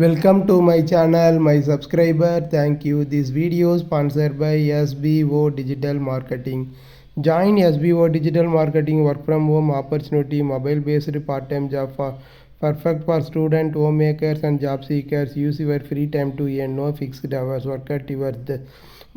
Welcome to my channel, my subscriber. Thank you. This video is sponsored by SBO Digital Marketing. Join SBO Digital Marketing work from home opportunity, mobile based part-time job for perfect for student, homemakers and job seekers. Use your free time to earn no fixed hours. Work at your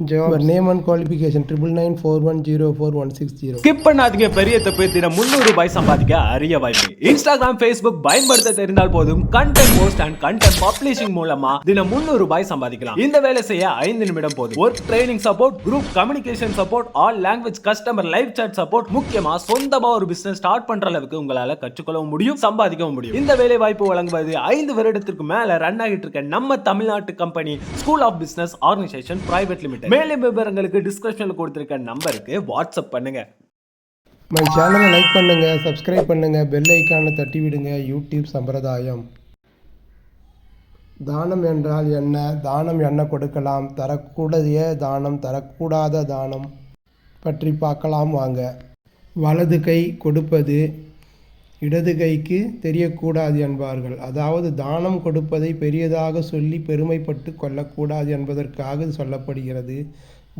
job. Your name and qualification 9994104160. Skip பண்ணாதீங்க. பெரிய தப்பு. தினம் 300 ரூபாய் சம்பாதிக்க அரிய வாய்ப்பு. Instagram, Facebook பயன்படுத்த தெரிந்தால் போதும் content post and content publishing மூலமா தினம் 300 ரூபாய் சம்பாதிக்கலாம். இந்த வேலை செய்ய 5 நிமிடம் போதும். Work training support, group communication support, all language customer live chat support, முக்கியமா சொந்தமா ஒரு பிசினஸ் ஸ்டார்ட் பண்ற அளவுக்கு உங்களால கற்றுக்கொள்ளவும் முடியும், சம்பாதிக்கவும் முடியும். இந்த வேலை வாய்ப்பு வழங்குவது 5 வருடத்திற்கு மேல ரன் ஆகிட்டு இருக்க நம்ம தமிழ்நாட்டு company school of business organisation private limited. மேலும் விவரங்களுக்கு டிஸ்கிரிப்ஷன்ல கொடுத்திருக்க நம்பருக்கு வாட்ஸ்அப் பண்ணுங்க. மை சேனலை லைக் பண்ணுங்க, சப்ஸ்கிரைப் பண்ணுங்க, பெல் ஐக்கானை தட்டி விடுங்க. யூடியூப் சம்பிரதாயம். தானம் என்றால் என்ன? தானம் என்ன கொடுக்கலாம்? தரக்கூடிய தானம், தரக்கூடாத தானம் பற்றி பார்க்கலாம் வாங்க. வலது கை கொடுப்பது இடது கைக்கு தெரியக்கூடாது என்பார்கள். அதாவது தானம் கொடுப்பதை பெரியதாக சொல்லி பெருமைப்பட்டு கொள்ளக்கூடாது என்பதற்காக சொல்லப்படுகிறது.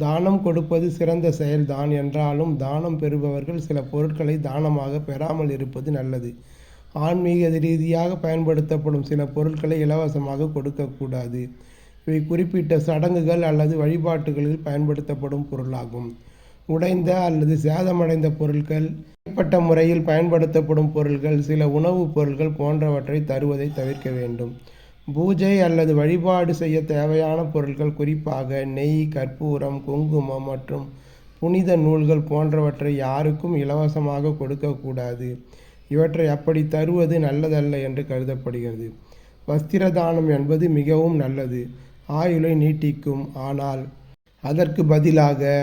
தானம் கொடுப்பது சிறந்த செயல்தான் என்றாலும் தானம் பெறுபவர்கள் சில பொருட்களை தானமாக பெறாமல் இருப்பது நல்லது. ஆன்மீக ரீதியாக பயன்படுத்தப்படும் சில பொருட்களை இலவசமாக கொடுக்கக்கூடாது. இவை குறிப்பிட்ட சடங்குகள் அல்லது வழிபாட்டுகளில் பயன்படுத்தப்படும் பொருளாகும். உடைந்த அல்லது சேதமடைந்த பொருட்கள், தனிப்பட்ட முறையில் பயன்படுத்தப்படும் பொருட்கள், சில உணவுப் பொருட்கள் போன்றவற்றை தருவதை தவிர்க்க வேண்டும். பூஜை அல்லது வழிபாடு செய்ய தேவையான பொருட்கள், குறிப்பாக நெய், கற்பூரம், குங்குமம் மற்றும் புனித நூல்கள் போன்றவற்றை யாருக்கும் இலவசமாக கொடுக்கக்கூடாது. இவற்றை அப்படி தருவது நல்லதல்ல என்று கருதப்படுகிறது. வஸ்திர தானம் என்பது மிகவும் நல்லது, ஆயுளை நீட்டிக்கும். ஆனால் அதற்கு பதிலாக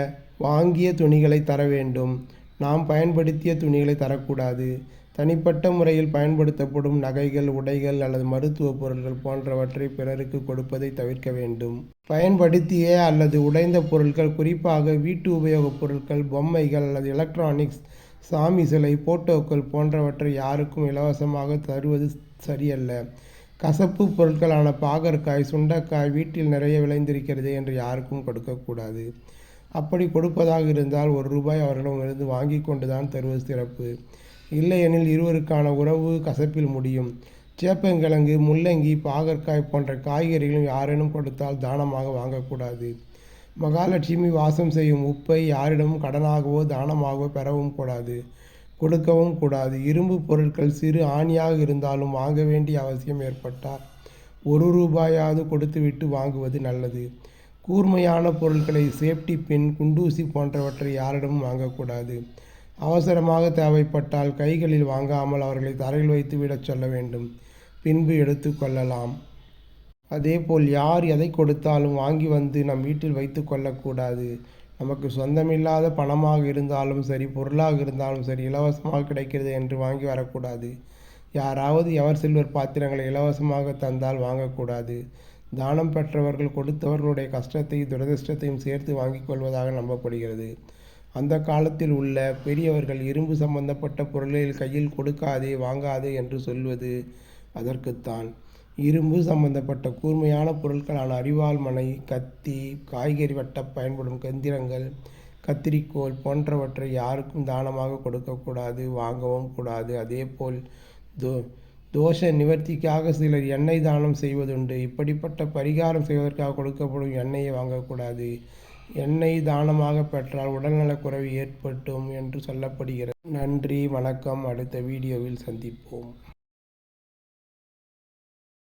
வாங்கிய துணிகளை தர வேண்டும். நாம் பயன்படுத்திய துணிகளை தரக்கூடாது. தனிப்பட்ட முறையில் பயன்படுத்தப்படும் நகைகள், உடைகள் அல்லது மருத்துவ பொருட்கள் போன்றவற்றை பிறருக்கு கொடுப்பதை தவிர்க்க வேண்டும். பயன்படுத்திய அல்லது உடைந்த பொருட்கள், குறிப்பாக வீட்டு உபயோகப் பொருட்கள், பொம்மைகள் அல்லது எலக்ட்ரானிக்ஸ், சாமி சிலை, போட்டோக்கள் போன்றவற்றை யாருக்கும் இலவசமாக தருவது சரியல்ல. கசப்பு பொருட்களான பாகற்காய், சுண்டைக்காய் வீட்டில் நிறைய விளைந்திருக்கிறது என்று யாருக்கும் கொடுக்கக்கூடாது. அப்படி கொடுப்பதாக இருந்தால் ₹1 அவர்களிடமிருந்து வாங்கி கொண்டுதான் தருவது சிறப்பு. இல்லையெனில் இருவருக்கான உறவு கசப்பில் முடியும். சேப்பங்கிழங்கு, முள்ளங்கி, பாகற்காய் போன்ற காய்கறிகளும் யாரேனும் கொடுத்தால் தானமாக வாங்கக்கூடாது. மகாலட்சுமி வாசம் செய்யும் உப்பை யாரிடமும் கடனாகவோ தானமாகவோ பெறவும் கூடாது, கொடுக்கவும் கூடாது. இரும்பு பொருட்கள் சிறு ஆணியாக இருந்தாலும் வாங்க வேண்டிய அவசியம் ஏற்பட்டால் ₹1 கொடுத்துவிட்டு வாங்குவது நல்லது. கூர்மையான பொருட்களை, சேஃப்டி பின், குண்டூசி போன்றவற்றை யாரிடமும் வாங்கக்கூடாது. அவசரமாக தேவைப்பட்டால் கைகளில் வாங்காமல் அவர்களை தரையில் வைத்து விடச் சொல்ல வேண்டும், பின்பு எடுத்து கொள்ளலாம். அதேபோல் யார் எதை கொடுத்தாலும் வாங்கி வந்து நம் வீட்டில் வைத்து கொள்ளக்கூடாது. நமக்கு சொந்தமில்லாத பணமாக இருந்தாலும் சரி, பொருளாக இருந்தாலும் சரி, இலவசமாக கிடைக்கிறது என்று வாங்கி வரக்கூடாது. யாராவது எவர் சில்வர் பாத்திரங்களை இலவசமாக தந்தால் வாங்கக்கூடாது. தானம் பெற்றவர்கள் கொடுத்தவர்களுடைய கஷ்டத்தையும் துரதிர்ஷ்டத்தையும் சேர்த்து வாங்கிக் கொள்வதாக நம்பப்படுகிறது. அந்த காலத்தில் உள்ள பெரியவர்கள் இரும்பு சம்பந்தப்பட்ட பொருள்களில் கையில் கொடுக்காதே, வாங்காதே என்று சொல்வது அதற்குத்தான். இரும்பு சம்பந்தப்பட்ட கூர்மையான பொருட்களான அரிவாள் மனை, கத்தி, காய்கறி வெட்ட பயன்படும் கந்திரங்கள், கத்திரிக்கோல் போன்றவற்றை யாருக்கும் தானமாக கொடுக்கக்கூடாது, வாங்கவும் கூடாது. அதேபோல் தோஷ நிவர்த்திக்காக சிலர் எண்ணெய் தானம் செய்வதுண்டு. இப்படிப்பட்ட பரிகாரம் செய்வதற்காக கொடுக்கப்படும் எண்ணெயை வாங்கக்கூடாது. எண்ணெய் தானமாக பெற்றால் உடல்நலக்குறைவு ஏற்பட்டும் என்று சொல்லப்படுகிறது. நன்றி, வணக்கம். அடுத்த வீடியோவில் சந்திப்போம்.